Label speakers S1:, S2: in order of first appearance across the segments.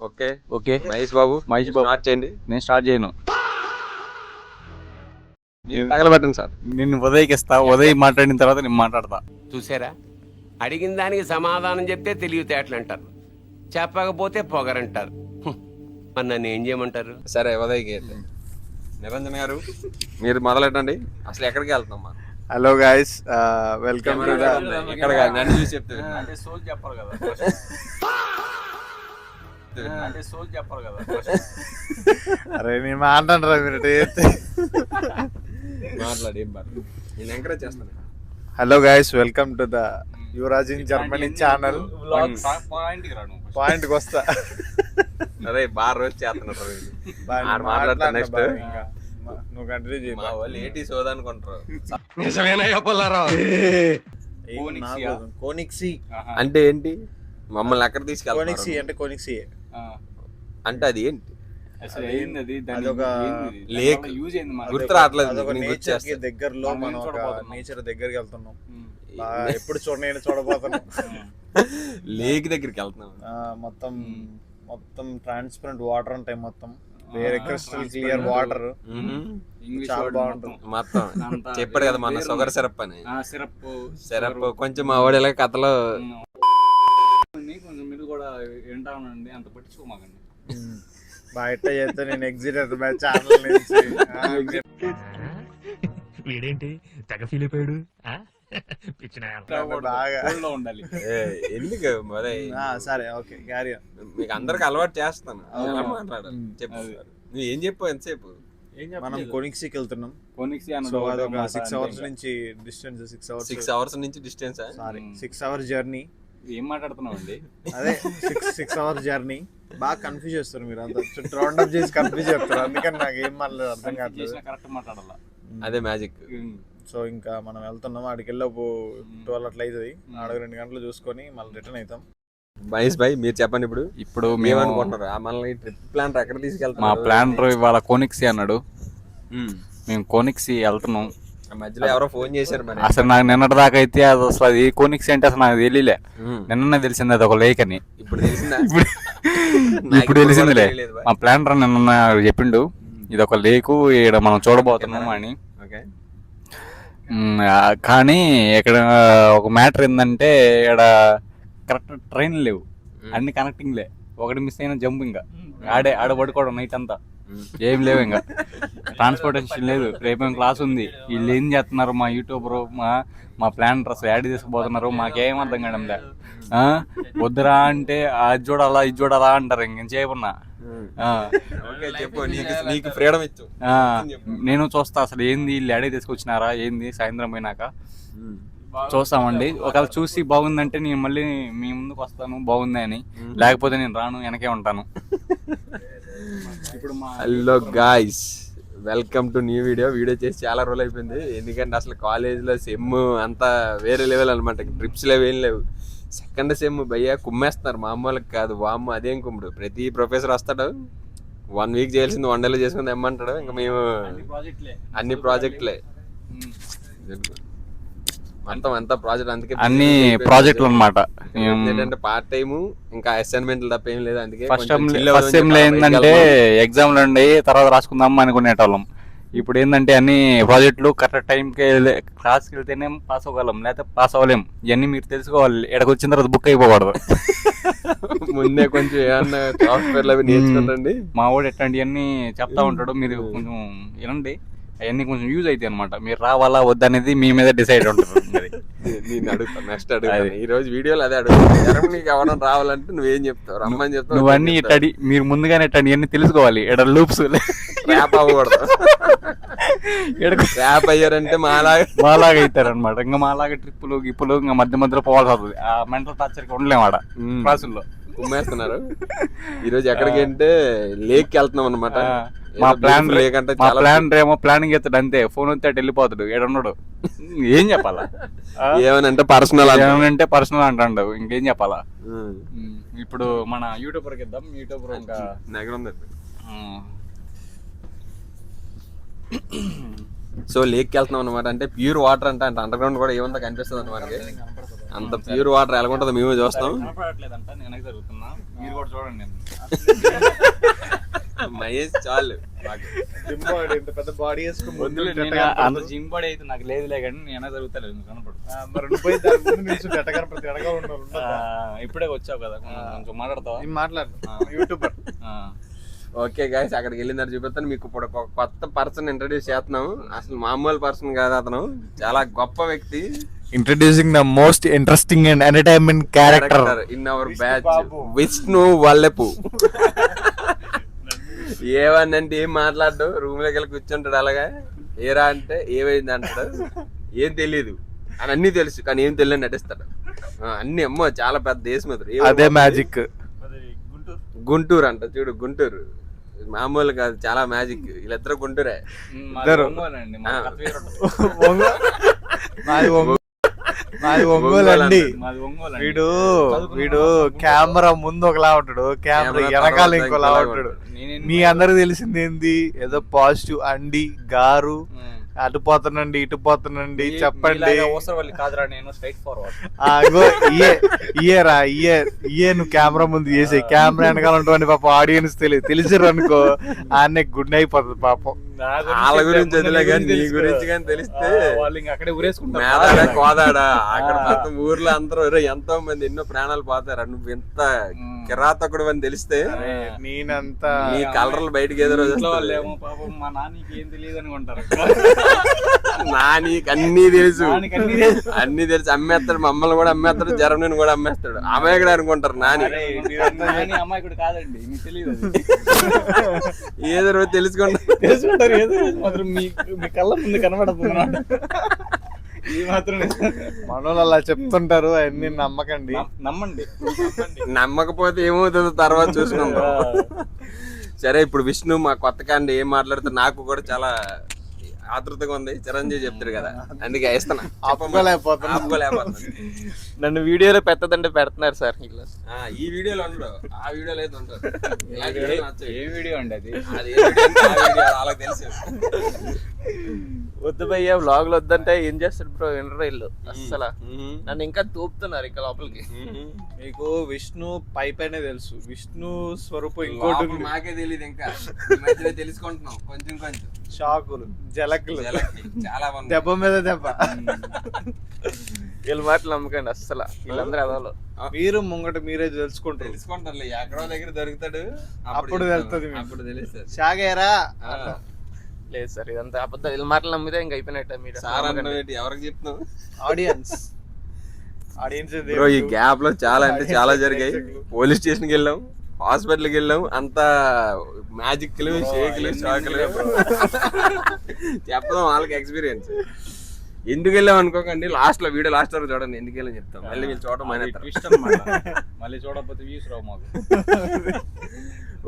S1: Okay
S2: okay
S1: Mahesh Babu start చేయండి.
S2: నేను start చేయను.
S1: తగలబెట్టండి సార్.
S2: నేను ఉదయ్కిస్తా, ఉదయ్ మాట్లాడిన తర్వాత నేను మాట్లాడతా.
S3: చూసారా, అడిగిన దానికి సమాధానం చెప్తే తెలివితేటలు అంటారు, చెప్పకపోతే పొగరంటారు. మరి నన్ను ఏం చేయమంటారు?
S1: సరే ఉదయ్కి అయితే నిరంజన్ గారు మీరు మొదలెట్టండి. అసలు ఎక్కడికి వెళ్తున్నాం?
S4: Hello guys, welcome to the
S1: ఎక్కడ నన్ను చూసి చెప్తే
S2: అంటే సోల్ చెప్పరు కదా, అంటే సోల్ చెప్పరు కదా.
S4: అరే నేను మాట్లాడరా మీరు
S1: మాట్లాడి ఏం బాగా నేను ఎంకరేజ్ చేస్తాను.
S4: Hello guys, welcome to the Yuvraj in Germany channel. పాయింట్కి వస్తా.
S1: అదే బాగా రోజు చేస్తున్నారు మాట్లాడతా. నెక్స్ట్
S4: నువ్వు కంటిన్యూ చేయి.
S1: మా వాళ్ళు ఏంటి సోదా అనుకుంటారు.
S4: కోనిక్సీ
S1: అంటే ఏంటి? మమ్మల్ని ఎక్కడ తీసుకెళ్ళి
S4: కోనిక్సీ అంటే కోనిక్సీ
S1: అంటే అది ఏంటి?
S4: అదొక
S1: లేక్ గుర్తు రావట్లేదు.
S4: అదొక నేచర్ కి దగ్గరలో మనం ఒక నేచర్ దగ్గరికి వెళ్తున్నాం. ఎప్పుడు చూడని చూడబోతున్నాం.
S1: లేక్ దగ్గరికి వెళ్తున్నాం.
S4: మొత్తం మొత్తం ట్రాన్స్పరెంట్ వాటర్ ఉంటాయి. మొత్తం వేరే క్రిస్టల్ క్లియర్ వాటర్. చాలా బాగుంటుంది.
S1: మొత్తం చెప్పాడు కదా మన షుగర్ సిరప్ అని. సిరప్ కొంచెం మా వాడు ఇలా కథలో
S2: కొంచెం మీరు కూడా వింటా ఉండండి, అంత పట్టించుకోమాకండి.
S4: బయట చేస్తే నేను ఎగ్జిట్ అవుతాను ఛానల్ నుంచి.
S5: వీడేంటి తెగ ఫీల్ అయిపోయాడు.
S4: బాగా
S2: ఉండాలి.
S1: ఎందుకు
S4: సరే ఓకే క్యారీ ఆన్.
S1: మీకు అందరికి అలవాటు చేస్తాను. ఎలా మాట్లాడాలి చెప్పు. నువ్వు ఏం చెప్పావు ఎంతసేపు?
S4: మనం కోనిక్సీకి వెళ్తున్నాం.
S2: కోనిక్సీ
S4: సో అదొక 6 hours నుంచి డిస్టెన్స్.
S1: 6 hours నుంచి డిస్టెన్స్.
S4: Sorry 6 hours journey.
S2: ఏం మాట్లాడుతున్నావు అండి?
S4: అదే 6 hours జర్నీ. బాగా కన్ఫ్యూజ్ చేస్తారు మీరు అంతా. రౌండ్ అప్ చేసి కన్ఫ్యూజ్ చేస్తారు. అందుకని నాకు ఏం మాట్లాడాలి అర్థం కావట్లేదు.
S2: కరెక్ట్ మాట్లాడాలా,
S1: అదే మ్యాజిక్.
S4: సో ఇంకా మనం వెళ్తున్నాం. ఆడికి వెళ్ళపు 12 అట్లా అవుతుంది. ఆడ 2 గంటలు చూసుకొని మళ్ళీ రిటర్న్ అవుతాం.
S1: మహేష్ భాయ్ మీరు చెప్పండి. ఇప్పుడు
S2: మేము
S1: అనుకుంటున్నారు మనల్ని ట్రిప్ ప్లాన్ ఎక్కడ తీసుకెళ్తాం?
S2: మా ప్లానర్ ఇవాళ కోనిక్సీ అన్నాడు. మేము కోనిక్సీ వెళ్తున్నాం.
S1: మధ్యలో ఎవరో ఫోన్ చేశారు మరి.
S2: అసలు నాకు నిన్నటి దాకా అయితే అది అసలు అది కోనిక్సీ అంటే అసలు నాకు తెలియలే. నిన్న తెలిసింది అది ఒక లేక్ అని.
S1: ఇప్పుడు తెలిసిందా?
S2: ఇప్పుడు తెలిసిందిలే. మా ప్లానర్ నిన్న చెప్పిండు ఇది ఒక లేకు, ఇక్కడ మనం చూడబోతున్నాం అని. కానీ ఇక్కడ ఒక మ్యాటర్ ఏంటంటే ఇక్కడ కరెక్ట్ ట్రైన్ లేవు, అన్ని కనెక్టింగ్లే. ఒకటి మిస్ అయిన జంప్, ఇంకా ఆడ పడుకోవడం నైట్ అంతా. ఏం లేవు, ఇంకా ట్రాన్స్పోర్టేషన్ లేదు. రేపు క్లాస్ ఉంది. వీళ్ళు ఏం చేస్తున్నారు మా యూట్యూబర్ మా ప్లాన్ అసలు యాడ్ తీసుకుపోతున్నారు. మాకేం అర్థం కావడంలే. వద్దురా అంటే అది చూడాలా ఇది చూడాలా అంటారు. ఇంకేమన్నా నేను చూస్తా అసలు ఏంది వీళ్ళు యాడే తీసుకొచ్చినారా ఏంది. సాయంత్రం పోయినాక చూస్తామండి. ఒకవేళ చూసి బాగుందంటే నేను మళ్ళీ మీ ముందుకు వస్తాను బాగుంది అని, లేకపోతే నేను రాను, వెనకే ఉంటాను.
S1: ఇప్పుడు hello guys, welcome to new video చేసి చాలా రోజులు అయిపోయింది. ఎందుకంటే అసలు కాలేజ్లో సెమ్ అంతా వేరే లెవెల్ అనమాట. ట్రిప్స్ లేవు, ఏం లేవు. సెకండ్ సెమ్ భయ్యా కుమ్మేస్తున్నారు. మామూలుగా కాదు, వామ్మ అదేం కుమ్ముడు. ప్రతి ప్రొఫెసర్ వస్తాడు, 1 week చేయాల్సింది 1 day చేసుకుని తెమ్మంటాడు. ఇంకా మేము అన్ని ప్రాజెక్టులే మొత్తం అంతా ప్రాజెక్ట్. అందుకే
S2: అన్ని ప్రాజెక్టులు అనమాట.
S1: ఏంటంటే పార్ట్ టైము, ఇంకా అసైన్మెంట్లు తప్ప ఏం లేదు. అందుకే
S2: ఫస్ట్ సెమ్ లో ఏంటంటే ఎగ్జామ్లు ఉండి తర్వాత రాసుకుందాం అనుకునేటోళ్ళం. ఇప్పుడు ఏంటంటే అన్ని ప్రాజెక్టులు కరెక్ట్ టైంకి క్లాస్కి వెళ్తేనే పాస్ అవ్వగలం, లేకపోతే పాస్ అవ్వలేం. ఇవన్నీ మీరు తెలుసుకోవాలి. ఇక్కడికి వచ్చిన తర్వాత బుక్ అయిపోకూడదు.
S1: ముందే కొంచెం ఏమన్నా సాఫ్ట్వేర్లు అవి నేర్చుకుంటండి.
S2: మా వాడు ఎట్లాంటివన్నీ చెప్తా ఉంటాడు, మీరు కొంచెం వినండి. అవన్నీ కొంచెం యూజ్ అవుతాయి అనమాట. మీరు రావాలా వద్దనేది మీ మీద డిసైడ్ ఉంటుంది.
S1: నేను అడుగుతాను, నెక్స్ట్ అడుగుతాను. ఈ రోజు వీడియోలో అదే అడుగుతాను. నీకు ఎవరైనా రావాలంటే నువ్వేం చెప్తావు? రమ్మని చెప్తావు.
S2: నువ్వన్నీ ఇట్టడి మీరు ముందుగానే ఇట్టండి అన్ని తెలుసుకోవాలి. ఇక్కడ లూప్స్
S1: ర్యాప్ అవ్వకూడదు. ర్యాప్ అయ్యారంటే
S2: మాలాగా అవుతారు అనమాట. ఇంకా మాలాగా ట్రిప్పులు గిప్పులు ఇంకా మధ్య మధ్యలో పోవాల్సి వస్తుంది. ఆ మెంటల్ టార్చర్కి ఉండలేము ఆడ క్లాసుల్లో.
S1: కుమ్మేస్తున్నారు. ఈరోజు ఎక్కడికి అంటే లేక్కి వెళ్తున్నాం అనమాట.
S2: మా ప్లాన్ ఏమో ప్లానింగ్ ఎత్తాడు అంతే. ఫోన్ వస్తే వెళ్ళిపోతాడు. ఏడున్నాడు ఏం చెప్పాలా?
S1: ఏమనంటే పర్సనల్
S2: అంటాడు. ఇంకేం చెప్పాలా? ఇప్పుడు మన యూట్యూబర్కి ఇద్దాం. యూట్యూబర్ ఇంకా
S1: సో లేక్కి వెళ్తున్నాం అనమాట. అంటే ప్యూర్ వాటర్ అంటే అండర్ గ్రౌండ్ కూడా ఏముందో కనిపిస్తుంది అనమాట. అంత ప్యూర్ వాటర్ ఎలాగుంటుందో మేము చూస్తాం.
S2: కనపడట్లేదంట, నేను జరుగుతున్నా, మీరు కూడా చూడండి.
S1: మహేష్ చాలు
S4: పెద్ద బాడీ
S2: అంత జిమ్ బాడీ అయితే నాకు లేదులే, కానీ నేను జరుగుతలేదు, కనపడు. ఇప్పుడే వచ్చావు కదా, కొంచెం మాట్లాడతావా?
S4: మాట్లాడు, యూట్యూబర్.
S1: ఓకే గైస్, అక్కడికి వెళ్ళిన తర్వాత చూపిస్తాను మీకు. ఇప్పుడు ఒక కొత్త పర్సన్ ఇంట్రడ్యూస్ చేస్తున్నాం. అసలు మామూలు పర్సన్ కాదు అతను, చాలా గొప్ప వ్యక్తి.
S4: Introducing the most interesting and entertainment character
S1: in our batch, Vishnu Vallepu. ఏమన్నంటే ఏం మాట్లాడు, రూమ్ లోకి వెళ్ళి కూర్చుంటాడు అలాగా. ఏరా అంటే ఏమైంది అంటాడు, ఏం తెలియదు అని అన్ని తెలుసు కానీ ఏం తెలియదు నటిస్తాడు. అన్ని అమ్మో చాలా పెద్ద దేశం.
S4: అదే మ్యాజిక్.
S1: గుంటూరు అంట చూడు, గుంటూరు మామూలు కాదు, చాలా మ్యాజిక్. వీళ్ళిద్దరు గుంటూరే.
S4: మాది ఒంగోలు అండి. వీడు కెమెరా ముందు ఒకలా ఉంటాడు, కెమెరా వెనకాల ఇంకోలా ఉంటాడు. మీ అందరికి తెలిసింది ఏంది, ఏదో పాజిటివ్ అండి గారు, అటు పోతానండి ఇటు పోతానండి చెప్పండి. ఇయే నువ్వు కెమెరా ముందు చేసే, కెమెరా వెనకాల ఉంటుంది పాపం. ఆడియన్స్ తెలిసిర్రు అనుకో, ఆనే గుడ్ అయిపోతుంది పాపం.
S1: వాళ్ళ గురించి వదిలే కానీ నీ గురించి కానీ తెలిస్తే
S2: వాళ్ళు ఇంకా అక్కడే ఊరేసుకుంటారు.
S1: మేదాడా కోదాడా అక్కడ మొత్తం ఊర్లో అందరూ ఎంతో మంది ఎన్నో ప్రాణాలు పోతారు. నువ్వు ఎంత కిరాతకుడు అని తెలిస్తే
S4: నేనంతా
S1: నీ కలర్లు బయటకి ఏదో రోజు
S2: పాపం మా నాన్నకి ఏం తెలియదు అనుకుంటారు.
S1: నానికి అన్ని తెలుసు, అన్ని తెలుసు. అమ్మేస్తాడు, మమ్మల్ని కూడా అమ్మేస్తాడు, జర్మనీని కూడా అమ్మేస్తాడు. అమాయకుడు అనుకుంటారు నాని.
S2: అమ్మాయికుడు కాదండి, మీకు తెలియదు.
S1: ఏదో రోజు తెలుసుకుంటారు.
S2: మీ కళ్ళ ముందు కనబడుతుంది. ఈ మాత్రం
S4: మనోళ్ళు అలా చెప్తుంటారు, అవన్నీ నమ్మకండి.
S2: నమ్మండి.
S1: నమ్మకపోతే ఏమవుతుందో తర్వాత చూసుకుంటాం. సరే, ఇప్పుడు విష్ణు మా కొత్త కాండి ఏం మాట్లాడుతారు నాకు కూడా చాలా ఆతృతగా ఉంది. చిరంజీవి చెప్తారు కదా, అందుకే వేస్తున్నా. ఆపుకోలేకపోతున్నా.
S5: నన్ను వీడియోలో పెట్టదంటే పెడుతున్నారు సార్.
S1: ఈ వీడియోలో ఉండడు, ఆ వీడియోలో అయితే ఉంటారు.
S2: ఏ వీడియో అండి అది?
S1: వాళ్ళకి తెలుసు.
S5: వద్దు భయ్యా, వ్లాగ్లు వద్దంటే ఏం చేస్తాడు బ్రో ఇంటర్వ్యూలు. అస్సలు నన్ను ఇంకా తోపుతున్నారు ఇంకా లోపలికి.
S4: మీకు విష్ణు పైపైనే తెలుసు, విష్ణు స్వరూపం ఇంకోటి
S1: మాకే తెలియదు. ఇంకా ఈ మధ్యలో తెలుసుకుంటున్నాం కొంచెం కొంచెం.
S4: షాకులు, జలకులు,
S1: చాలా
S4: దెబ్బ మీద దెబ్బ.
S5: వీళ్ళ మాటలు నమ్మకండి అస్సలు, వీళ్ళందరూ అదోలు.
S4: మీరు ముంగట మీరే తెలుసుకుంటారు.
S1: తెలుసుకుంటారులే, ఎక్కడో దగ్గర దొరుకుతాడు,
S4: అప్పుడు తెలుస్తుంది.
S1: అప్పుడు తెలుస్తుంది.
S4: షాగేరా
S5: లేదు సార్, ఇదంతా అబద్ధం. వీళ్ళ మాటలు నమ్మితే ఇంకా అయిపోయినట్టు. మీరు
S1: ఎవరికి చెప్తున్నావు?
S4: ఆడియన్స్
S1: బ్రో, ఈ గ్యాప్ లో చాలా అంటే చాలా జరిగాయి. పోలీస్ స్టేషన్ కి వెళ్ళాం, హాస్పిటల్కి వెళ్ళాం, అంతా మ్యాజిక్లు, షేక్లు, షాకులు చెప్పడం వాళ్ళకి ఎక్స్పీరియన్స్. ఎందుకు వెళ్ళాం అనుకోకండి, లాస్ట్ లో వీడియో లాస్ట్ వరకు చూడండి. ఎందుకు వెళ్ళాం చెప్తాం. మళ్ళీ వీళ్ళు చూడటం
S2: మళ్ళీ చూడకపోతే వ్యూస్ రావు మాకు.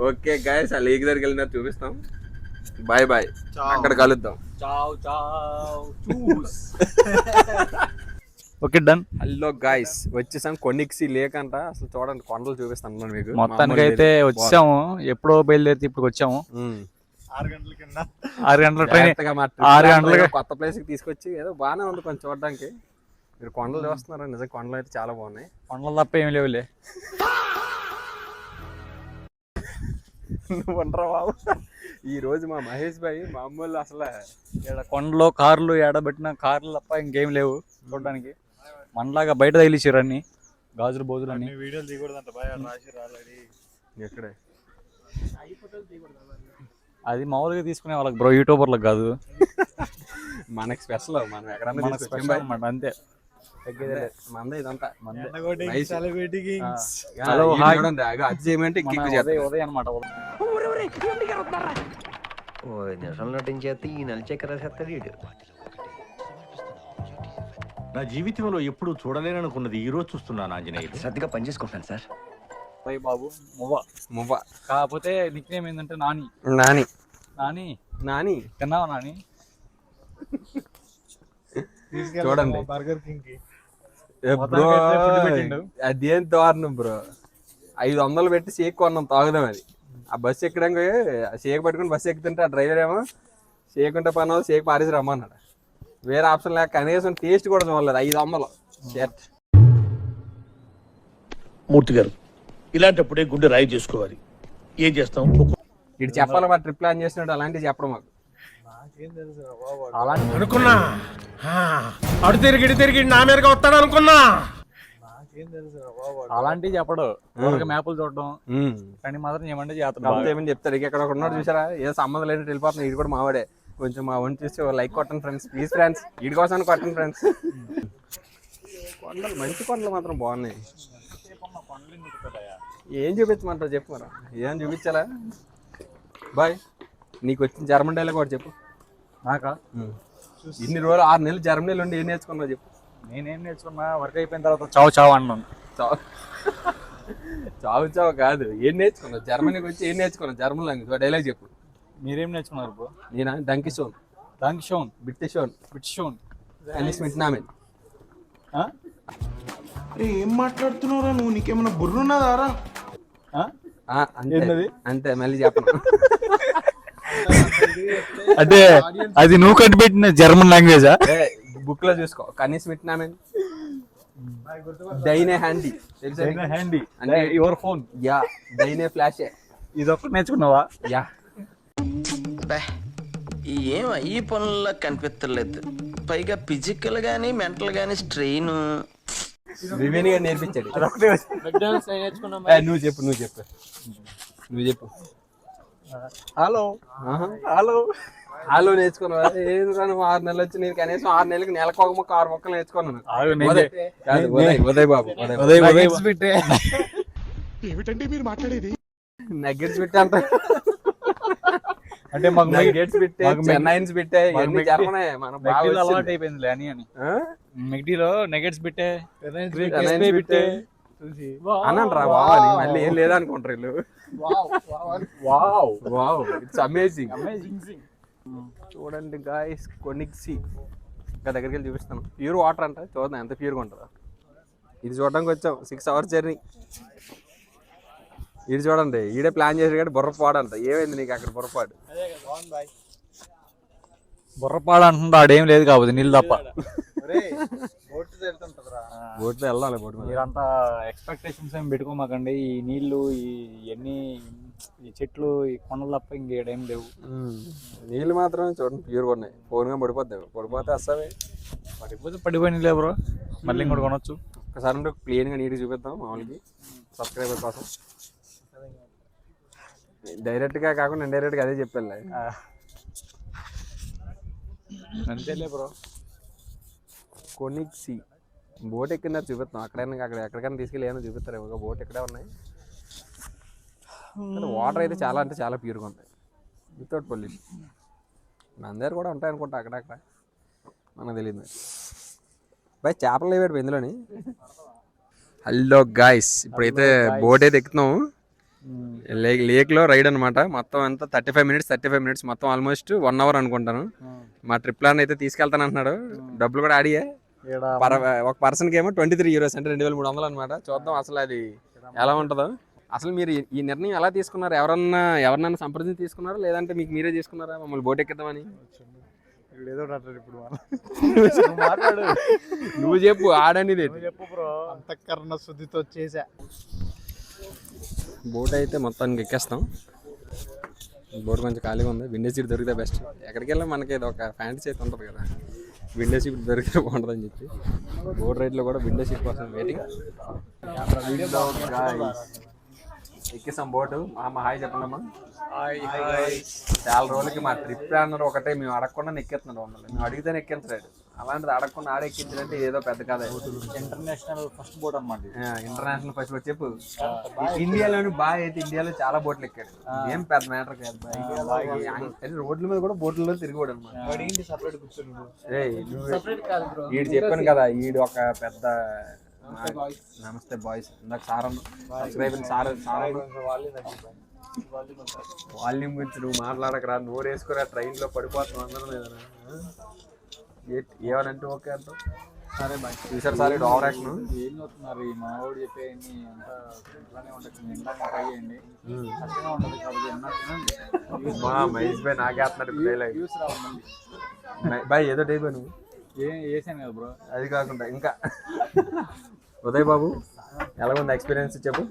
S1: ఓకే గైస్, ఆ లేక్ దగ్గరికి వెళ్ళినా చూపిస్తాం. బాయ్ బాయ్, అక్కడ కలుద్దాం.
S2: Okay done.
S1: హలో గాయ్స్, వచ్చేసాం కొన్నిక్సి లేక్ అంట. అసలు చూడండి, కొండలు చూపిస్తాను మీకు.
S2: మొత్తానికి అయితే వచ్చాము, ఎప్పుడో బయలుదేరితే ఇప్పుడు వచ్చాము.
S4: 6 గంటల కింద
S2: 6 గంటల ట్రైన్, 6 గంటలకి
S1: కొత్త ప్లేస్ కి తీసుకొచ్చి ఏదో బాగానే ఉంది కొంచెం చూడడానికి. మీరు కొండలు చూస్తున్నారు, నిజంగా కొండలు అయితే చాలా బాగున్నాయి.
S2: కొండలు తప్ప ఏమి లేవులే.
S1: బాబు, ఈ రోజు మా మహేష్ భాయ్ మామూలు అసలు
S2: కొండలో కార్లు ఏడబెట్టిన కార్లు తప్ప ఇంకేం లేవు చూడడానికి. మనలాగా బయట తగిలిచారు అన్ని గాజులు బోజులు అన్ని.
S4: వీడియోలు దిగకూడదంట భయ, రాసి రాలడి.
S1: ఎక్కడే
S2: అది మామూలుగా తీసుకునే వాళ్ళకి బ్రో, యూట్యూబర్లకు కాదు.
S1: మనకి స్పెషల్, మనం ఎక్కడన్నా
S2: స్పెషల్ అన్నమాట, అంతే.
S1: మందే ఇదంతా.
S2: హలో హాయ్,
S1: అది చేయమంటే
S2: ఉదయం అనమాట.
S6: నా జీవితంలో ఎప్పుడు చూడలేననుకున్నది ఈ రోజు చూస్తున్నాను. ఆంజనేయులు
S7: శ్రద్ధగా పనిచేసుకుంటాను సార్.
S2: బాబు మువ్వ కాకపోతే నిక్ నేమ్ ఏంటంటే నాని.
S1: నాని
S2: నాని
S1: నాని
S2: తిన్నావా నాని?
S1: చూడండి
S4: బర్గర్ కింగ్ కి
S1: బ్రో, అదేం దారుణం బ్రో. 500 పెట్టి షేక్ కొన్నాం, తాగుదాం. అది ఆ బస్సు ఎక్కడానికి షేక్ పట్టుకుని బస్సు ఎక్కుతుంటే ఆ డ్రైవర్ ఏమో షేక్ ఉంటే పని షేక్ పారేసి రమ్మన్నాడు. వేరే ఆప్షన్ లేక కనీసం టేస్ట్ కూడా చూడలేదు. 500 షర్ట్.
S7: మూర్తి గారు ఇలాంటప్పుడే గుండె రాయి చేసుకోవాలి. ఏం చేస్తాం?
S1: ఇటు చెప్పాలి మా ట్రిప్ ప్లాన్ చేసినట్టు అలాంటివి చెప్పడం మాకు.
S7: అనుకున్నా అడు తిరిగి నా మీదగా వస్తాడు అనుకున్నా.
S2: అలాంటివి చెప్పడు మ్యాపులు చూడడం కానీ మాత్రం ఏమంటే
S1: కాకపోతే ఏమని చెప్తారు ఇక్కడ ఒక ఉన్నాడు చూసారా, ఏదో సంబంధం లేని వెళ్ళిపోతున్నాడు. ఇది కూడా మావాడే. కొంచెం మా వంటి చూసి లైక్ కొట్టండి ఫ్రెండ్స్, ప్లీజ్ ఫ్రెండ్స్, వీడి కోసం కొట్టండి ఫ్రెండ్స్. కొండలు మంచి కొండలు మాత్రం బాగున్నాయి. ఏం చూపించమంటావు చెప్పు మరి, ఏం చూపించాలా? బాయ్ నీకు వచ్చిన జర్మన్ డైలాగ్ కూడా చెప్పు.
S2: నాకా
S1: ఇన్ని రోజులు 6 నెలలు జర్మనీలో ఉండి ఏం నేర్చుకున్నావు చెప్పు.
S2: నేనేం నేర్చుకున్నా, వర్క్ అయిపోయిన తర్వాత చావు చావు అన్నాను.
S1: చావు చావు కాదు, ఏం నేర్చుకున్నావు జర్మనీకి వచ్చి, ఏం నేర్చుకున్నావు జర్మన్ లాంగ్వేజ్ డైలాగ్ చెప్పు.
S2: మీరేం నేర్చుకున్నారు బ్రో?
S1: నేనా డంకి షోన్,
S2: దానికి షోన్,
S1: బిట్టే షోన్,
S2: బిట్ షోన్,
S1: అనిస్ మిట్నామెన్.
S4: ఏం మాట్లాడుతున్నారా నువ్వు? నీకేమైనా బుర్రున్నదారా?
S1: అంతే అంతే, మళ్ళీ చెప్పను.
S2: అంటే అది నువ్వు కనిపెట్టిన జర్మన్ లాంగ్వేజా?
S1: బుక్ లో చూసుకో. కనీస్ మిట్నామెన్, డైనే హ్యాండీ
S2: హ్యాండీ
S1: అంటే
S2: యువర్ ఫోన్.
S1: యా, డైనే ఫ్లాష్.
S2: ఇది ఒక్కటి నేర్చుకున్నావా?
S1: యా.
S5: ఏం ఈ పనుల్లో కనిపించలేదు. పైగా ఫిజికల్ గానీ మెంటల్ గానీ స్ట్రెయిన్.
S1: వివేని గారు నేర్పించాడు. నువ్వు చెప్పు నువ్వు చెప్పు నువ్వు చెప్పు.
S2: హలో
S1: హలో హలో నేర్చుకున్నావా? ఏది నువ్వు 6 నెలలు వచ్చి నేను కనీసం 6 నెలలకి నెలకు ఒక మొక్క 6 మొక్కలు నేర్చుకున్నాను. ఉదయ్ బాబు
S7: ఏమిటండి మీరు మాట్లాడేది?
S1: నగ్గెట్స్ పెట్టే అంట.
S2: అంటే మాకు
S1: నగ్గెట్స్ పెట్టే, చెన్నైన్స్ పెట్టే, ఇవన్నీ జర్మనే. మనం
S2: అలవాటు అయిపోయింది అని మెగ్డీలో నెగెట్స్ పెట్టే
S1: అనండి రా బావా, మళ్ళీ ఏం లేదనుకుంటారు వీళ్ళు. Wow wow, it's amazing. చూడండి గాయ్స్, కొనిక్సీ ఇంకా దగ్గరికి వెళ్ళి చూపిస్తాను. ప్యూర్ వాటర్ అంట, చూద్దాం ఎంత ప్యూర్గా ఉంటుందో. ఇది చూడడానికి వచ్చాం, 6 hours జర్నీ. ఇది చూడండి, ఈడే ప్లాన్ చేసాడు కానీ బుర్రపాడు అంట. ఏమైంది నీకు అక్కడ బుర్రపాడు?
S2: బుర్రపాడు అంటుంటే ఆడేం లేదు కాబట్టి నీళ్ళు తప్ప.
S1: బోట్లో వెళ్ళాలి. బోట్
S2: మీరంతా ఎక్స్పెక్టేషన్స్ ఏమి పెట్టుకోమాకండి. ఈ నీళ్లు ఇవన్నీ ఈ చెట్లు ఈ కొండలు తప్ప ఇంకేడేం లేవు.
S1: నీళ్ళు మాత్రం చూడండి ప్యూర్గా ఉన్నాయి. ఫోన్గా పడిపోద్దాం, పడిపోతే వస్తావే.
S2: పడిపోయి లేవు బ్రో, మళ్ళీ ఇంకోటి కొనొచ్చు.
S1: ఒకసారి క్లీన్గా నీట్గా చూపిద్దాం మామూలుగా సబ్స్క్రైబర్ కోసం. డైరెక్ట్గా కాకుండా ఇండైరెక్ట్గా అదే చెప్పాను.
S2: అంతేలే బ్రో.
S1: కొనిక్సీ బోట్ ఎక్కిందని చూపిస్తాం. అక్కడైనా ఎక్కడికైనా తీసుకెళ్ళి ఏమైనా చూపిస్తారు. ఒక బోట్ ఇక్కడే ఉన్నాయి. వాటర్ అయితే చాలా అంటే చాలా ప్యూర్గా ఉంటాయి, వితౌట్ పొల్యూషన్. మన దగ్గర కూడా ఉంటాయి అనుకుంటా అక్కడక్కడ, మనకు తెలియదు. బాయ్ చేపలు లేవాడు ఇందులోని. హలో గాయ్స్, ఇప్పుడైతే బోట్ అయితే ఎక్కుతున్నాం. లేక్లో రైడ్ అనమాట. మొత్తం అంతా 35 minutes మొత్తం, ఆల్మోస్ట్ 1 hour అనుకుంటాను. మా ట్రిప్ ప్లాన్ అయితే తీసుకెళ్తాను అంటున్నాడు. డబ్బులు కూడా ఆడియే. ఒక పర్సన్కి ఏమో 23 euros అంటే 2300 అనమాట. చూద్దాం అసలు అది ఎలా ఉంటుందో. అసలు మీరు ఈ నిర్ణయం ఎలా తీసుకున్నారు? ఎవరన్నా సంప్రదించి తీసుకున్నారా, లేదంటే మీకు మీరే తీసుకున్నారా మమ్మల్ని బోట్ ఎక్కిద్దామని? నువ్వు చెప్పు, ఆడనిది
S4: చెప్పు బ్రో. అంతఃకరణ శుద్ధితో చేసా.
S1: బోట్ అయితే మొత్తానికి ఎక్కేస్తాం. బోట్ కొంచెం ఖాళీగా ఉంది. విండో సీట్ దొరికితే బెస్ట్. ఎక్కడికి వెళ్ళా మనకి ఇది ఒక ఫ్యాంటసీ అయితే ఉంటుంది కదా, విండో సీట్ దొరికితే బాగుంటుందని చెప్పి. బోట్ రైడ్లో కూడా విండో సీట్ కోసం వెయిటింగ్. ఎక్కేసాం బోటు. మా హాయ్ చెప్పండి అమ్మా. చాలా రోజులకి మా ట్రిప్ ప్లానర్ ఒకటే మేము అడగకుండా ఎక్కేస్తున్నాడు మమ్మల్ని. మేము అడిగితేనే ఎక్కించలేడు. అలాంటిది అడగకుండా ఆడ ఎక్కించాలంటే ఏదో పెద్ద కథ.
S2: ఇంటర్నేషనల్ ఫస్ట్ బోట్ అనమాట.
S1: ఇంటర్నేషనల్ ఫస్ట్ బోట్ చెప్పు. ఇండియాలోని బాగా అయితే ఇండియాలో చాలా బోట్లు ఎక్కాడు. ఏం పెద్ద మ్యాటర్ కాదు. రోడ్ల మీద కూడా బోట్లలో తిరిగిపోడు అనమాట. వీడు చెప్పాను కదా, వీడు ఒక పెద్ద. నమస్తే బాయ్స్. ఇందాక సార్ వాల్యూమ్ గురించి నువ్వు మాట్లాడకరా, నోరు వేసుకురా. ట్రైన్లో పడిపోతాం అందరం ఏదైనా ఏమనంటే ఓకే అంటాం. సరే బాయ్. చూసారు సార్ ఇది ఓవర్ యాక్షన్.
S2: ఏం చూస్తున్నారు? ఈ మావాడు చెప్పేయండి అంతా ఇంట్లోనే ఉంటుంది. ట్రై చేయండి, కష్టంగా ఉంటుంది కాబట్టి
S1: మహేష్ బాయ్ నాకేస్తున్నాడు బాయ్. ఏదో డైబా నువ్వు
S2: వేసాను కదా బ్రో.
S1: అది కాకుండా ఇంకా ఉదయ్ బాబు ఎలా ఉంది ఎక్స్పీరియన్స్ చెప్పు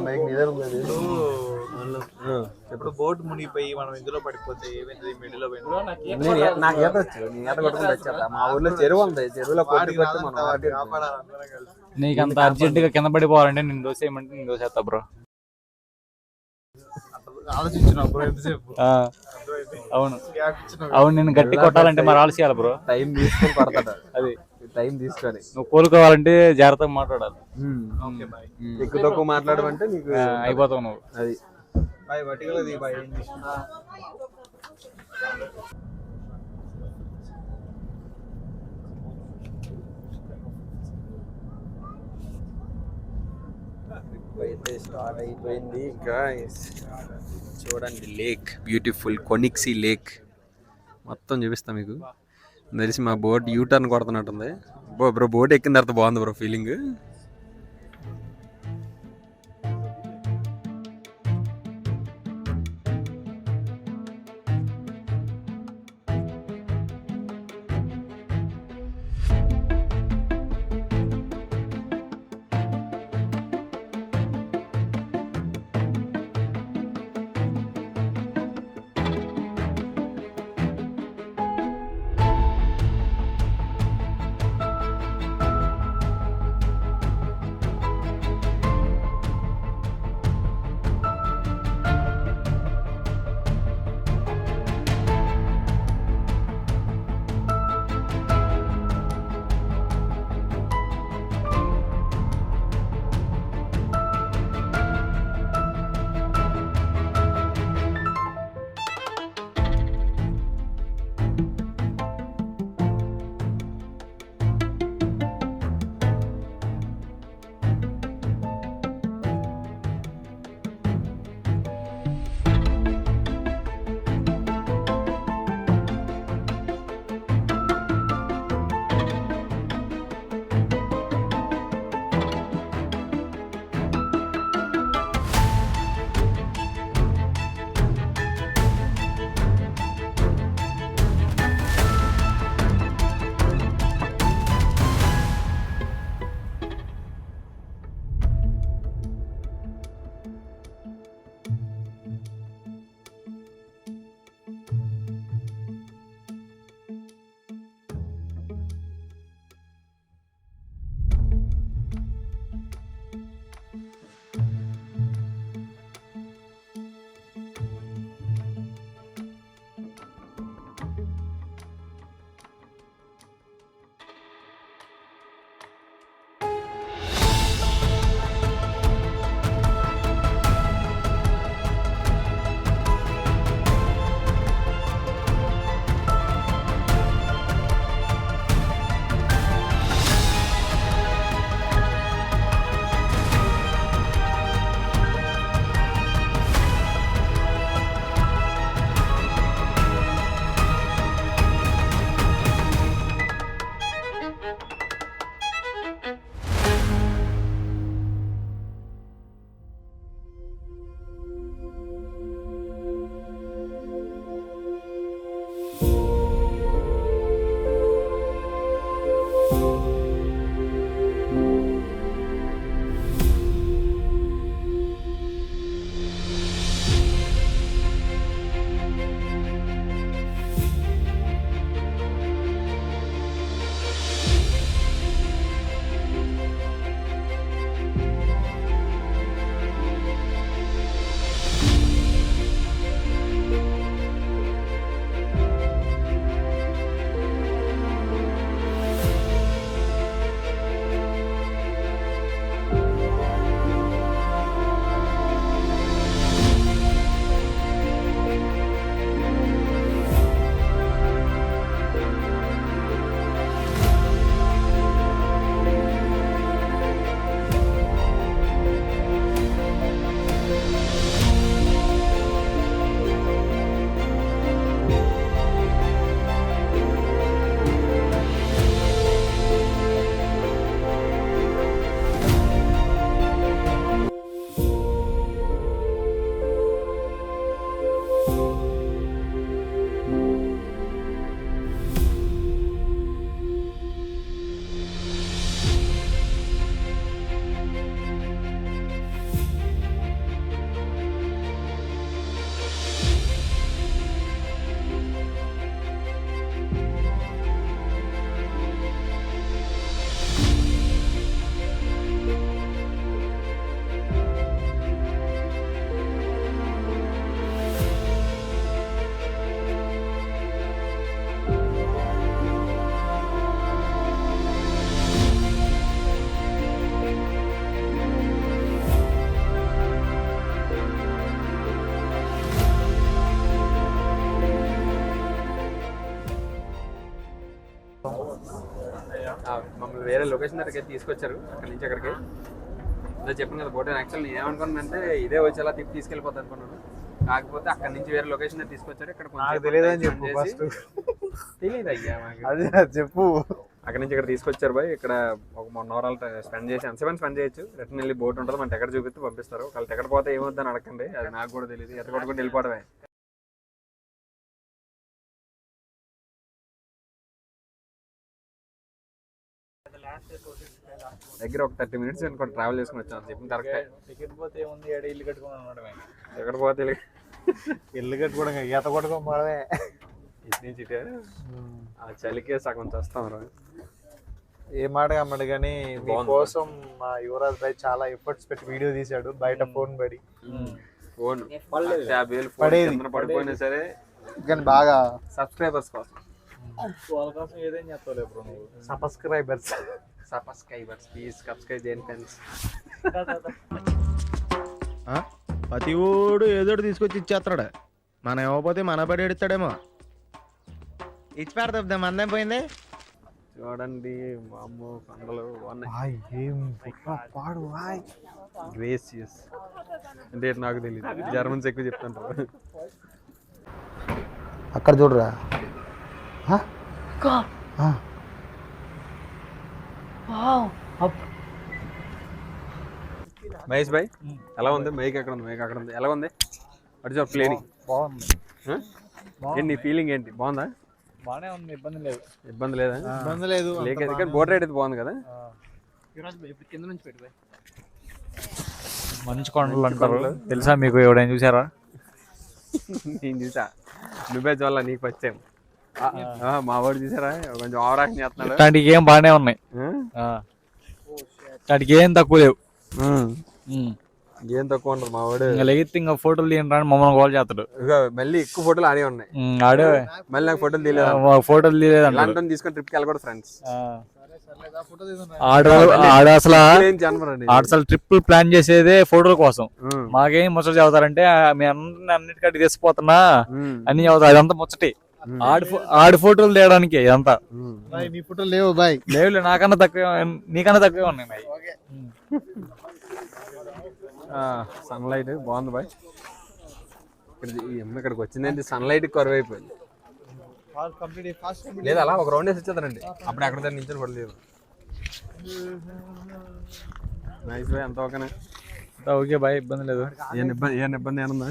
S1: మైక్ నీ దగ్గర ఉంది
S4: ఇప్పుడు బోట్ మునిగిపోయి మనం ఇందులో పడిపోతే ఏమైంది మిడిలో
S1: నాకు ఈత వచ్చు నీ ఈత కొట్టుకుంటూ వచ్చేస్తా మా ఊర్లో చెరువు ఉంది చెరువులో కొట్టి కొట్టి మనం
S2: నీకు అంత అర్జెంట్ గా కింద పడిపోవాలంటే నేను దోసేయమంటే నేను దోసేస్తా బ్రో.
S4: ఆలోచించిన బ్రో ఎంతసేపు
S2: అవును అవును, నేను గట్టి కొట్టాలంటే మరి ఆలస్యాలి బ్రో.
S1: టైం తీసుకొని పడతాడు
S2: అది
S1: టైం తీసుకొని
S2: నువ్వు కోలుకోవాలంటే జాగ్రత్తగా మాట్లాడాలి.
S1: ఎక్కువ తక్కువ మాట్లాడమంటే నీకు
S2: అయిపోతావు నువ్వు.
S1: అది
S4: బాయ్ వటికలది బాయ్
S1: అయితే స్టార్ట్ అయిపోయింది. గాయ్స్ చూడండి లేక్, బ్యూటిఫుల్ కొనిక్సీ లేక్ మొత్తం చూపిస్తా మీకు. తెలిసి మా బోట్ యూటర్న్ కొడుతున్నట్టుంది. బ్రో బోట్ ఎక్కిన తర్వాత బాగుంది బ్రో ఫీలింగ్. మమ్మల్ని వేరే లొకేషన్ దగ్గరికి తీసుకొచ్చారు, అక్కడి నుంచి అక్కడికి. అదే చెప్పాను కదా బోట్. యాక్చువల్ నేను ఏమనుకున్నానంటే ఇదే వచ్చేలా తిప్పి తీసుకెళ్ళిపోతాను అనుకున్నాను. కాకపోతే అక్కడి నుంచి వేరే లొకేషన్ దగ్గర తీసుకొచ్చారు. ఇక్కడ
S4: నాకు తెలియదని చెప్పు ఫస్ట్.
S1: తెలియదు అయ్యా
S4: అదే చెప్పు.
S1: అక్కడ నుంచి ఇక్కడ తీసుకొచ్చారు బాయ్. ఇక్కడ ఒక 1 hour స్పెండ్ చేసి ఎంతసేపు స్పెండ్ చేయొచ్చు. రిటర్న్ వెళ్ళి బోట్ ఉంటుంది, మనకి ఎక్కడ చూపిస్తే పంపిస్తారు. వాళ్ళు ఎక్కడ పోతే ఏమవుతుందని అడగండి, అది నాకు కూడా తెలియదు. ఎక్కడ కొట్టుకుంటూ వెళ్ళిపోవడమే. దగ్గర ఒక 30 minutes అనుకోండి ట్రావెల్ చేసుకుని వచ్చాను. చెప్పిన కరెక్టే.
S2: టికెట్ పోతే ఏముంది, ఇల్లు కట్టుకుని ఉండడమే.
S1: ఎక్కడ పోతే
S4: ఇల్లు కట్టుకోవడం ఈత కొట్టుకోవడమే.
S1: ఇటు నుంచి ఇటే ఆ చలికే సగం చేస్తాం.
S4: ఏ మాట అమ్మడు కానీ మీకోసం మా యువరాజ్ భాయ్ చాలా ఎఫర్ట్స్ పెట్టి వీడియో తీశాడు. బయట ఫోన్ పడి
S1: ఫోన్ 50,000 ఫోన్ పడిపోయినా సరే
S4: కానీ బాగా
S1: సబ్స్క్రైబర్స్ కోసం.
S2: వాళ్ళ కోసం ఏదైనా చేస్తావు బ్రో నువ్వు.
S4: సబ్స్క్రైబర్స్
S1: ప్లీజ్ సబ్స్క్రైబ్ చేయండి ఫ్రెండ్స్.
S7: ప్రతి ఓడు ఏదో తీసుకొచ్చి ఇచ్చేస్తాడు. మనం ఇవ్వకపోతే మన పడి ఎడతాడేమో. ఇచ్చి పెడతా మందేం పోయింది.
S1: చూడండి మా అమ్మ కొండలు
S4: హాయ్ ఏం పాడు హాయ్
S1: గ్రేసియస్ అంటే నాకు తెలియదు. జర్మన్స్ ఎక్కువ చెప్తుంటారు.
S4: అక్కడ చూడరా.
S1: మహేష్ భాయ్ ఎలా ఉంది? మైక్ ఎక్కడ ఉంది? మైక్ అక్కడ ఉంది. ఎలా ఉంది? అటు చూడ ప్లేనింగ్
S2: బాగుంది.
S1: ఏంటి నీ ఫీలింగ్ ఏంటి? బాగుందా?
S2: బాగానే ఉంది, ఇబ్బంది లేదు.
S1: ఇబ్బంది లేదా?
S4: ఇబ్బంది లేదు.
S1: లేక బోట్ రైడ్ అయితే బాగుంది కదా.
S5: కింద నుంచి పెట్టు.
S2: మంచి కొండలు అంటారు తెలుసా మీకు? ఎవడైనా చూసారా?
S1: నేను చూసా. నువ్వే చూడాల, నీకు ఫస్ట్ టైం. మా వాడు చూసారా? కొంచెం ఓవరాక్షన్ చేస్తున్నాడు.
S2: ఇట్లాంటివి ఏం బాగానే ఉన్నాయి. వాటికి ఏం తక్కువ లేవు.
S1: ఏం తక్కువ ఉండదు మా వాడు.
S2: ఇంకా లెగితే ఇంకా ఫోటోలు తీయండి రాని మమ్మల్ని కాల్ చేస్తాడు.
S1: మళ్ళీ ఎక్కువ ఫోటోలు ఆడే ఉన్నాయి.
S2: ఆడే
S1: మళ్ళీ నాకు ఫోటోలు తీయలేదు.
S2: ఫోటోలు తీయలేదు.
S1: లండన్ తీసుకొని ట్రిప్కి వెళ్ళకూడదు ఫ్రెండ్స్.
S2: ఆడ అసలు ట్రిప్ ప్లాన్ చేసేదే ఫోటోల కోసం. మాకేం ముచ్చట చదువుతారంటే మీ అన్నిటికంటే తీసుకుపోతున్నా అన్ని చదువుతారు. అదంతా ముచ్చటి. ఆడి ఫోటోలు తీయడానికి ఇదంతా.
S4: నీ ఫోటోలు లేవు బాయ్.
S2: లేవులే, నాకన్నా తక్కువ, నీకన్నా తక్కువే ఉన్నాయి.
S1: సన్లైట్ బాగుంది బాయ్. ఇక్కడికి వచ్చిందంటే సన్లైట్ కరువు అయిపోయింది. లేదు అలా ఒక రౌండ్ వేసి వచ్చేదానండి. అప్పుడు అక్కడ దాన్ని నించొని పడలేదు. నైస్ బాయ్, అంత ఓకేనా?
S2: ఓకే బాయ్, ఇబ్బంది లేదు.
S1: ఏం ఇబ్బంది ఏమన్నా?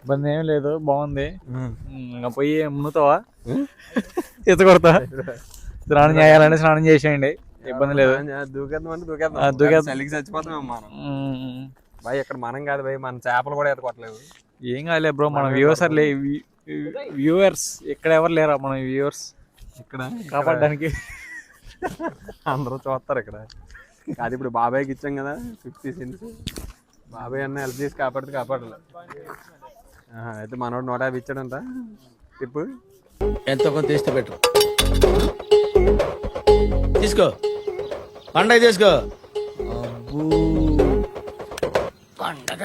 S2: ఇబ్బంది ఏం లేదు, బాగుంది. ఇంకా పోయి మునుగుతావా? ఈత కొడతా? స్నానం చేయాలంటే స్నానం చేసేయండి, ఇబ్బంది లేదు.
S1: దూకేద్దాం చలికి చచ్చిపోతాం మనం బాయ్. ఇక్కడ మనం కాదు బాయ్, మన చేపలు కూడా ఎత్తుకోవట్లేదు.
S2: ఏం కాదులే బ్రో, మన వ్యూవర్స్ ఇక్కడ ఎవరు లేరా? మన వ్యూవర్స్
S1: ఇక్కడ
S2: కాపాడడానికి
S1: అందరూ చూస్తారు ఇక్కడ. అది ఇప్పుడు బాబాయ్కి ఇచ్చాం కదా 50 cents. బాబాయ్ అన్న హెల్ప్ చేసి కాపాడలేదు. అయితే మనోడు 150 ఇచ్చాడంట టిప్పు.
S7: ఎంతో కొంత తీస్తే పెట్టు. తీసుకో పండగ తీసుకో. పండగ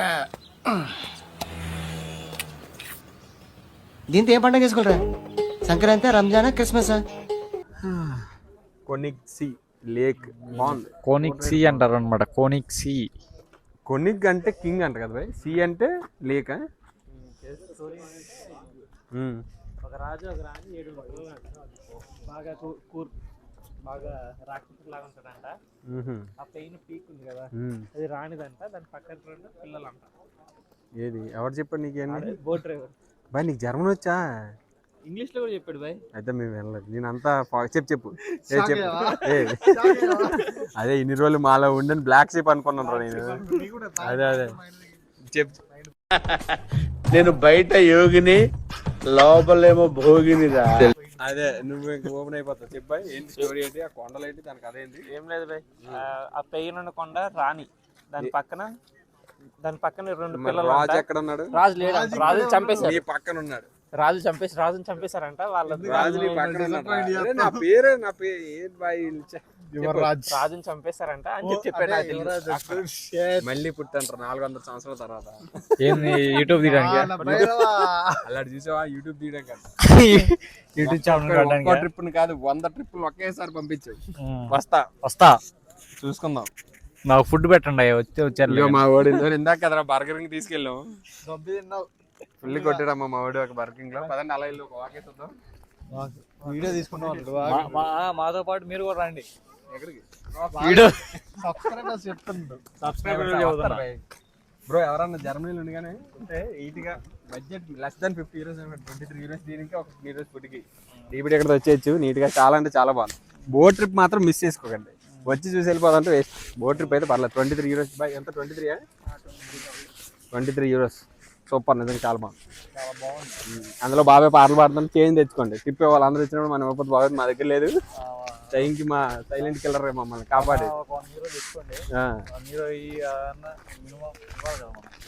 S8: దీంతో ఏం పండుగ చేసుకుంటారా? సంక్రాంతి, రంజానా, క్రిస్మస్?
S1: కొనిక్ సి లేక్ బాగుంది.
S2: కోనిక్ సి అంటారు అనమాట. Königssee.
S1: కొనిక్ అంటే కింగ్ అంట కదా బాయ్. సి అంటే లేక్.
S5: ఒక రాజు ఒక రాణి 7 బాగా బాగా రాక్షసులాగా ఉంటాడంట. ఆ పైన పీక్ ఉంది కదా, అది రాణిదంట. దాని పక్కన 2 పిల్లలంట.
S1: ఏది ఎవరు చెప్పాడు నీకేంటి?
S5: Boat driver
S1: boy. నీకు జర్మన్ వచ్చా?
S5: ఇంగ్లీష్ లో కూడా చెప్పాడు బాయ్.
S1: అయితే మేము వెళ్ళలేదు. నేను అంతా చెప్పు అదే ఇన్ని రోజులు మాలో ఉండని బ్లాక్ షీప్ అనుకున్నాను రా నేను. అదే చెప్పు.
S7: నేను బయట యోగిని, లోపలేమో భోగిని.
S1: అదే నువ్వు ఇంకా ఓపెన్ అయిపోతావు. చెప్పు బాయ్, ఏంటి స్టోరీ ఏంటి? ఆ కొండలు ఏంటి? దానికి అదేంటి?
S5: ఏం లేదు బాయ్, ఆ పైన కొండ రాణి, దాని పక్కన 2 పిల్లలు.
S1: రాజు ఎక్కడ ఉన్నాడు?
S5: రాజు లేడు, రాజు చంపేశారు.
S1: నీ పక్కన ఉన్నాడు.
S5: రాజుని చంపేశారంట. వాళ్ళ
S1: రాజు నీ పక్కన ఉన్నాడు. నా పేరు ఏంటి బాయ్?
S4: యువరాజ్
S5: రాజుని చంపేస్తారంట అని చెప్పాడు నాకు తెలియదు.
S1: మళ్ళీ పుట్టంటారు 400 సంవత్సరాల తర్వాత.
S2: ఏంది యూట్యూబ్ తీయడానికి
S1: అలాంటి చూసావా యూట్యూబ్ తీయడం కదా.
S2: యూట్యూబ్ ఛానల్
S1: ఒక్కో ట్రిప్ కాదు 100 ట్రిప్పులు ఒకేసారి పంపించావు.
S2: వస్తా
S1: చూసుకుందాం.
S2: నాకు ఫుడ్ పెట్టండి వచ్చారు.
S1: ఇదిగో మా వాడు ఇందాక కదరా బర్గరింగ్ తీసుకెళ్ళాం. ఫుల్ కొట్టాడమ్మా మా వాడు ఒక బర్గరింగ్ లో. పదండి అలా ఇల్లు వాకేద్దాం.
S4: వీడియో తీసుకుంటాం
S2: మాతో పాటు మీరు కూడా రండి.
S4: Video subscribers చెప్తుండ్రు.
S1: బ్రో ఎవరన్నా జర్మనీలో ఉండగానే అంటే ఈజీగా budget less than 50 euros 23 euros దీనికి ఒక 3 euros ఫుడ్కి డీబీడీ ఎక్కడ వచ్చేయచ్చు నీట్గా. చాలా అంటే చాలా బాగుంది. బోట్ ట్రిప్ మాత్రం మిస్ చేసుకోకండి. వచ్చి చూసి వెళ్ళిపోదంటే వేస్ట్. బోట్ ట్రిప్ అయితే పర్లేదు. 23 euros బై ఎంత 23 euros. సూపర్, నిజంగా చాలా బాగుంది. అందులో బాబాయ్ పాటలు పాడుతుంటే చేంజ్ తెచ్చుకోండి. టిప్ ఇవ్వాలి. అందరూ ఇచ్చినప్పుడు మనం ఇవ్వకపోతే బాగుంది. మా దగ్గర లేదు. టైంకి మా సైలెంట్ కిల్లర్ మమ్మల్ని కాపాడి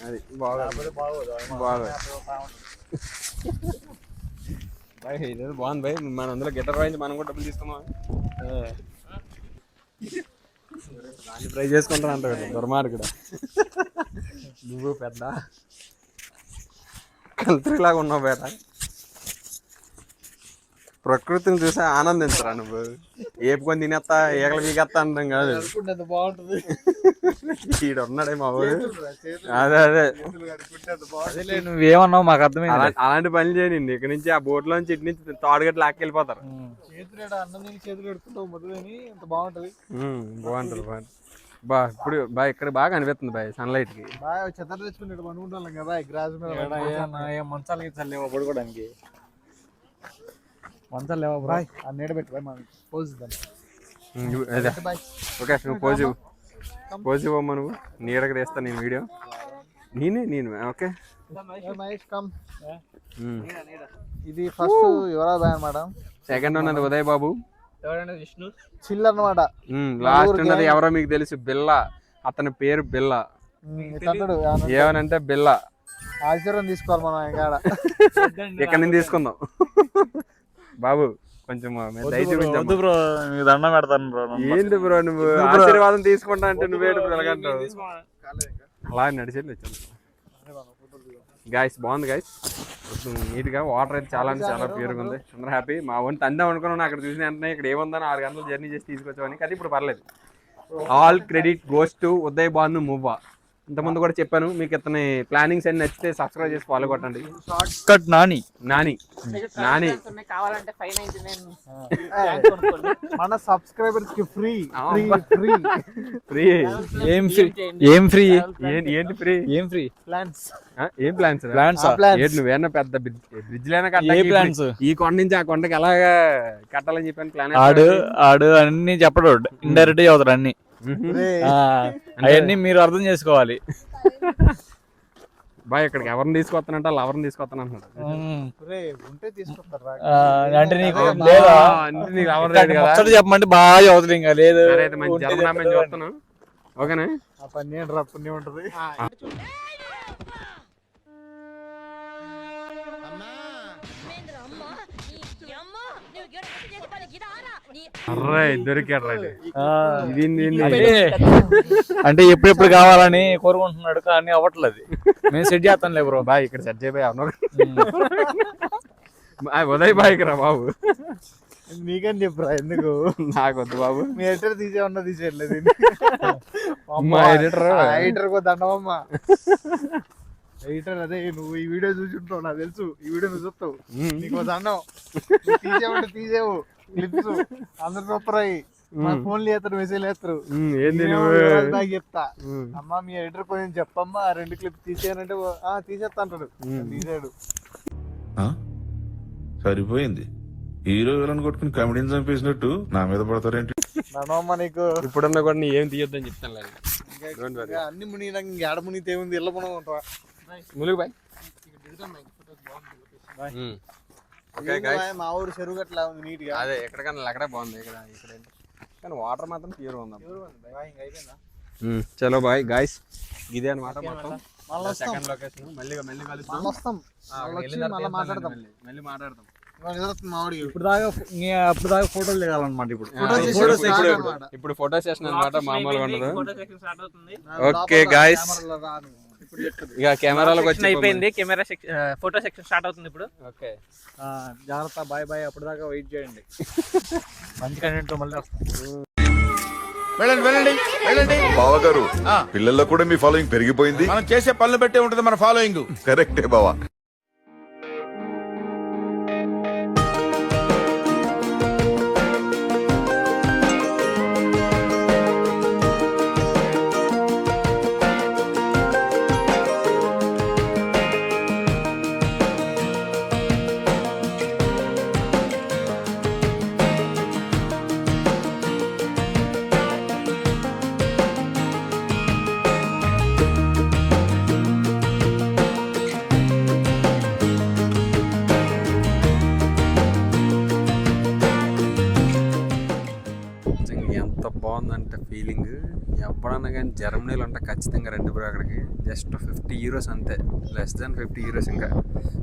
S1: అది బాగుంది. బాయ్ ఇదేదో బాగుంది బాయ్. మన అందులో గిటార్ వాయించి మనం కూడా డబ్బులు తీసుకున్నాం. దాన్ని ట్రై చేసుకుంటాను అంటాడు దుర్మార్గుడు. నువ్వు పెద్ద కల్తీలాగా ఉన్నావు బేట. ప్రకృతిని చూసి ఆనందించరా నువ్వు. ఏపుకొని తినేస్తా ఏకలు పీకేస్తా అంటాం కాదు.
S4: బాగుంటుంది.
S1: ఈడు ఉన్నాడే మా ఊరు. అదే
S2: నువ్వేమన్నావు మాకు అర్థమైంది.
S1: అలాంటి పని చేయండి. ఇక్కడ నుంచి ఆ బోట్ లోంచి ఇటు నుంచి తాడుగట్టు లాక్కెళ్ళిపోతారు.
S4: అన్నం చేతులు కడుకుంటావు మొదలని ఎంత బాగుంటది.
S1: బాగుంటుంది బా. ఇప్పుడు బా ఇక్కడ బాగా అనిపిస్తుంది బాయ్ సన్లైట్ కి.
S4: బాగా చెత్త తెచ్చుకున్నాడు అనుకుంటాం కదా గ్రాస్ మీద.
S2: మంచాలు గిచ్చాలు లేవా పడుకోవడానికి? మంచాలు లేవా
S4: బాయ్ ఆ నీడ పెట్టు బాయ్ మనం పోజ్ ఇద్దాం.
S1: ఓకే నువ్వు పోజ్ ఇవ్వమ్మా. నువ్వు నీడకి తీస్తా నేను వీడియో. నేను ఓకే.
S4: మహేష్ కమ్. ఇది ఫస్ట్ యువరాజ్ బాయ్ అన్నమాట.
S1: సెకండ్ ఉన్నది ఉదయ్ బాబు.
S5: ఎవరైనా విష్ణు
S4: చిల్ అన్నమాట.
S1: లాస్ట్ ఉన్నది ఎవరో మీకు తెలుసు, బిల్లా. అతని పేరు బిల్లా. ఏమనంటే బిల్లా.
S4: ఆశ్చర్యం తీసుకోవాలి మనం ఇంకా
S1: ఇక్కడ నుంచి తీసుకుందాం. బాబు కొంచెం
S2: వద్దు బ్రో, నీకు దండం పెడతాను బ్రో.
S1: ఏంటి బ్రో నువ్వు ఆశీర్వాదం తీసుకుంటా అంటే నువ్వేడు పిల్లగంటావు. అలా నడిచేది వచ్చాను. గాయస్ బాగుంది గాయస్. నీట్గా వాటర్ అయితే చాలా అంటే చాలా ప్యూర్గా ఉంది. అందరూ హ్యాపీ. మా వంటి అందాం అనుకున్నాను. అక్కడ చూసిన వెంటనే ఇక్కడ ఏముందని 6 గంటలు జర్నీ చేసి తీసుకొచ్చామని. కానీ ఇప్పుడు పర్లేదు. All credit goes to Uday Bhanu Muvva. ఇంతకుముందు కూడా చెప్పాను మీకు. ఇతని ప్లానింగ్స్ అన్ని నచ్చితే సబ్స్క్రైబ్ చేసి ఫాలో కొట్టండి.
S2: కట్ నాని
S5: కావాలంటే 599
S4: మన సబ్స్క్రైబర్స్ కి ఫ్రీ.
S1: ఫ్రీ
S2: ఏం ఫ్రీ? ఏం ఫ్రీ?
S1: ఏంటి ఫ్రీ?
S2: ఏం ఫ్రీ?
S4: ప్లాన్స్.
S1: ఏం ప్లాన్స్? నువ్వేనా పెద్ద బ్రిడ్జ్ లేనా
S2: ప్లాన్స్?
S1: ఈ కొండ నుంచి ఆ కొండకి ఎలాగా కట్టాలని చెప్పాను ప్లాన్.
S2: ఆడు అన్ని చెప్పడు, ఇండైరెక్ట్ చదువుతాడు అన్ని. అవన్నీ మీరు అర్థం చేసుకోవాలి.
S1: బాయ్ ఇక్కడికి ఎవరిని తీసుకొస్తానంటే వాళ్ళు ఎవరిని తీసుకొస్తాను అంటున్నాడు.
S4: ఉంటే తీసుకొస్తారా
S2: అంటే నీకు లేదా? చెప్పమంటే బాగా చదువుతుంది. ఇంకా లేదు
S1: మంచి జన్మనామం చూస్తాను. ఓకేనా?
S4: పుణ్యం ఉంటది.
S2: అంటే ఎప్పుడెప్పుడు కావాలని కోరుకుంటున్నాడు కానీ అవ్వట్లేదు. మేము సెట్ చేస్తాం లే బ్రో.
S1: బాయ్ ఇక్కడ సెట్ చేయబోయే ఉదయ్ బాయ్కి రా బాబు.
S4: నీకని చెప్పురా. ఎందుకు
S1: నాకు వద్దు బాబు.
S4: మీ ఎడిటర్ తీసేయన్నా తీసేయట్లేదు.
S1: ఎడిటర్
S4: దండమమ్మా. ఎడిటర్ అదే నువ్వు ఈ వీడియో చూసుంటావు నాకు తెలుసు. ఈ వీడియో నువ్వు చూస్తావు. నీకు దండం. తీసేవంటే తీసేవు క్లిప్స్. అందరు సూపర్ అయ్యి ఫోన్లు చేస్తారు, మెసేజ్ వేస్తారు. చెప్తా అమ్మా మీ ఎడిటర్ కొంచెం చెప్పమ్మా 2 క్లిప్స్ తీసేయనంటే తీసేస్తా అంటాడు. తీసాడు.
S9: సరిపోయింది. హీరో విలన్ కొట్టుకుని కమెడీని చంపేసినట్టు నా మీద పడతారేంటి?
S4: నమ్మా నీకు
S1: ఇప్పుడున్నా కూడా నీ ఏం తీయొద్దని చెప్తాను.
S4: అన్ని మునిగినాక ఇంకేడ మునిగితే ఏముంది. ఇళ్ళ మునగ ఉంటావా
S1: ములుగు బాయ్.
S4: మా ఊరు చెరువు గట్లా ఉంది నీట్ గా.
S1: అదే ఎక్కడికన్నా అక్కడే బాగుంది. ఇక్కడ కానీ వాటర్ మాత్రం ప్యూర్ ఉంది. చలో బాయ్ గాయస్. ఇదే అనమాట మొత్తం. Second location. మళ్ళీ మాట్లాడదాం.
S2: ఇప్పుడు దాకా ఫోటోలు దిగాలన్నమాట ఇప్పుడు.
S1: ఇప్పుడు ఫోటో సెషన్ అనమాట, మామూలుగా ఉండదు.
S5: ఫోటో సెక్షన్ స్టార్ట్ అవుతుంది.
S1: ఓకే గాయస్, ఇక కెమెరాలకు వచ్చి
S5: అయిపోయింది. Camera section, photo section start అవుతుంది ఇప్పుడు.
S1: ఓకే
S2: జాగ్రత్త, బాయ్ బాయ్. అప్పుడు దాకా వెయిట్ చేయండి. మంచి కంటెంట్ మళ్ళీ వస్తాం.
S9: వెళ్ళండి బావగారు, పిల్లల్లో కూడా మీ ఫాలోయింగ్ పెరిగిపోయింది.
S6: మనం చేసే పనులు పెట్టే ఉంటుంది మన ఫాలోయింగ్.
S9: కరెక్టే బావా.
S1: ఎంత బాగుందంటే ఫీలింగ్. ఎప్పుడన్నా కానీ జర్మనీలో అంటే ఖచ్చితంగా రండి బ్రో అక్కడికి. జస్ట్ €50 అంతే, లెస్ దాన్ €50. ఇంకా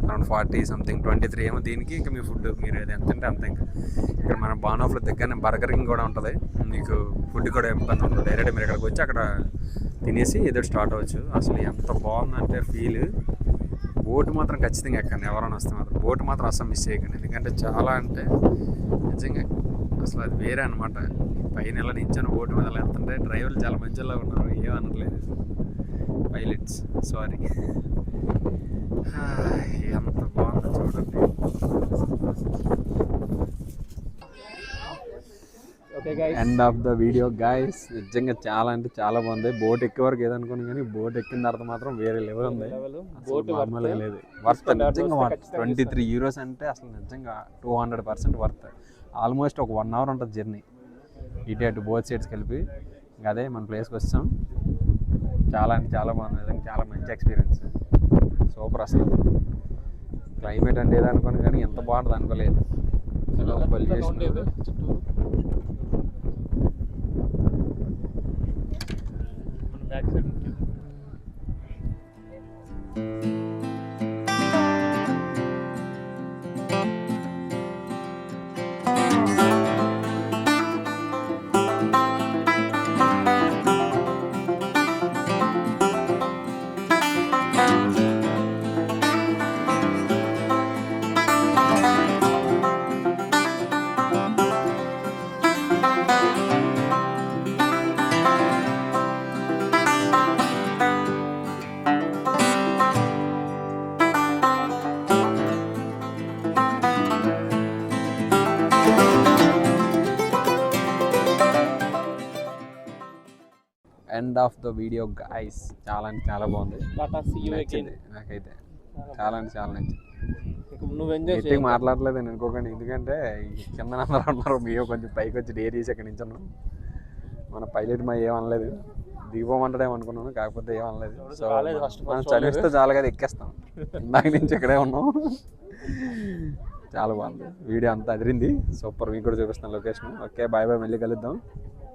S1: అరౌండ్ 40 సంథింగ్, 23 ఏమో దీనికి. ఇంకా మీ ఫుడ్ మీరు అది ఎంత అంటే అంత. ఇంకా ఇక్కడ మన బానోఫ్లో దగ్గరనే బర్గరింగ్ కూడా ఉంటుంది. మీకు ఫుడ్ కూడా ఇబ్బంది ఉంటుంది. డైరెక్ట్ మీరు ఇక్కడికి వచ్చి అక్కడ తినేసి ఏదో స్టార్ట్ అవ్వచ్చు. అసలు ఎంత బాగుందంటే ఫీల్. బోట్ మాత్రం ఖచ్చితంగా ఎక్కండి, ఎవరైనా వస్తే మాత్రం బోట్ మాత్రం అసలు మిస్ చేయకండి. ఎందుకంటే చాలా అంటే నిజంగా అసలు అది వేరే అనమాట. పైన ఎలా నించాను బోటు మీద ఎలా వెళ్తుంటే డ్రైవర్లు చాలా మంచిలా ఉన్నారు, ఏం అనట్లేదు పైలట్స్. సారీ, ఎంత బాగుందో చూడండి. End of the video guys. నిజంగా చాలా అంటే చాలా బాగుంది. బోట్ ఎక్కే వరకు ఏదనుకున్నాను కానీ బోట్ ఎక్కిన తర్వాత మాత్రం వేరే లెవెల్ ఉంది. మామూలుగా లేదు. వర్త్ నిజంగా వర్త్. €23 అంటే అసలు నిజంగా 200% వర్త్. ఆల్మోస్ట్ ఒక 1 hour ఉంటుంది జర్నీ, ఇటు అటు బోత్ సైడ్స్ కలిపి. ఇంకా అదే మన ప్లేస్కి వచ్చాం. చాలా అంటే చాలా బాగుంది నిజంగా, చాలా మంచి ఎక్స్పీరియన్స్. సూపర్ అసలు. క్లైమేట్ అంటే ఏదనుకోను కానీ ఎంత బాగుంటుంది అనుకోలేదు.
S5: Back side
S1: end of the video guys. చాలా అంటే చాలా బాగుంది. నచ్చింది నాకైతే, చాలా అంటే చాలా నచ్చింది.
S5: నువ్వు ఎంజాయ్
S1: గట్టిగా మాట్లాడలేదు నేను అనుకోకండి, ఎందుకంటే కింద అందరూ ఉన్నారు. మేము కొంచెం పైకి వచ్చి డేర్ చేసి అక్కడ నించున్నాం. మన పైలట్ మా ఏమనలేదు, దిగిపోమంటాడేమో అనుకున్నాను, కాకపోతే ఏమనలేదు. సో మనం చదివిస్తే చాలా కదా ఎక్కేస్తాం. ఇందాక నుంచి ఇక్కడే ఉన్నాం. చాలా బాగుంది వీడియో, అంతా అదిరింది. సూపర్. మీకు కూడా చూపిస్తాను లొకేషన్. ఓకే బాయ్ బాయ్, మళ్ళీ కలుద్దాం.